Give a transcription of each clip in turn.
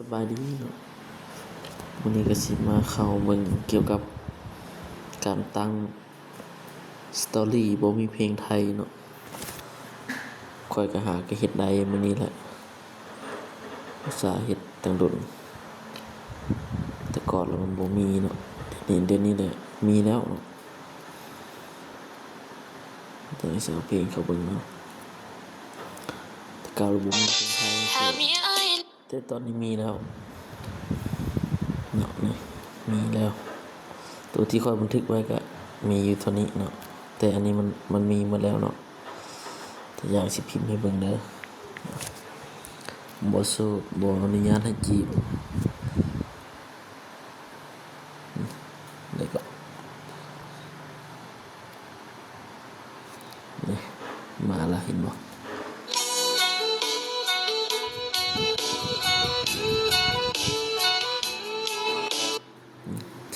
สบายดีเนาะวันนี้ก็สิมาเข้าเบิ่งเกี่ยวกับการตั้งสตอรี่บ่มีเพลงไทยเนาะข้อยก็หาก็เฮ็ดได้มื้อนี้แหละอุตส่าห์เฮ็ดตั้งโดนแต่ก่อนแล้วมันบ่มีเนาะเดี๋ยวนี้แหละมีแล้วเนาะแต่สิเอาเพลงเข้าเบิ่งเนาะแต่ก่อนเราบ่มีเพลงไทยแต่ตอนนี้มีแล้วเนาะนี่มีแล้วตัวที่ข้อยบันทึกไว้ก็มีอยู่เท่านี้เนาะแต่อันนี้มันมีหมดแล้วเนาะแต่อยากสิพิมพ์ให้เบิ่งเด้อบ่โสดบ่อนุญาตให้จีบแล้วก็นี่มาแล้วเห็นบ่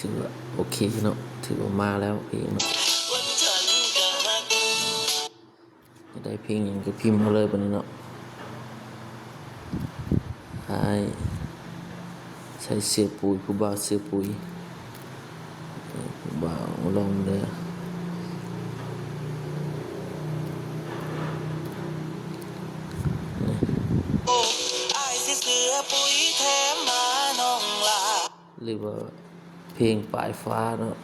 ถือว่าโอเคเนาะถือว่ามาแล้วเพลงเนาะจะได้เพลงหยังก็พิมพ์มาเลยบัดนี้เนาะใช้เสื้อปุ๋ยผู้บ่าวเสื้อปุ๋ยผู้บ่าวลองเด้อหรือว่าเพลงปลายฟ้าเนาะ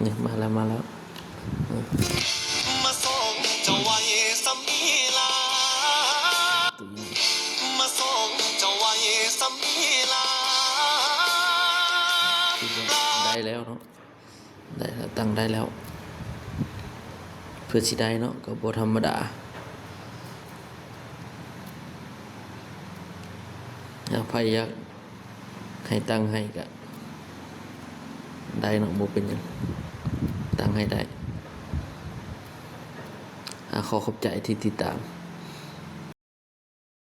นี่มาแล้วมาส่งเจ้าไว้สัมพีลามาส่งเจ้าไว้สัมพีลาได้แล้วเนาะได้แล้วตั้งได้แล้วเพื่อสิได้เนาะก็บ่ธรรมดาแล้วไผอยากให้ตั้งให้ก็ได้เนาะบ่เป็นหยังตั้งให้ได้ขอขอบใจที่ติดตาม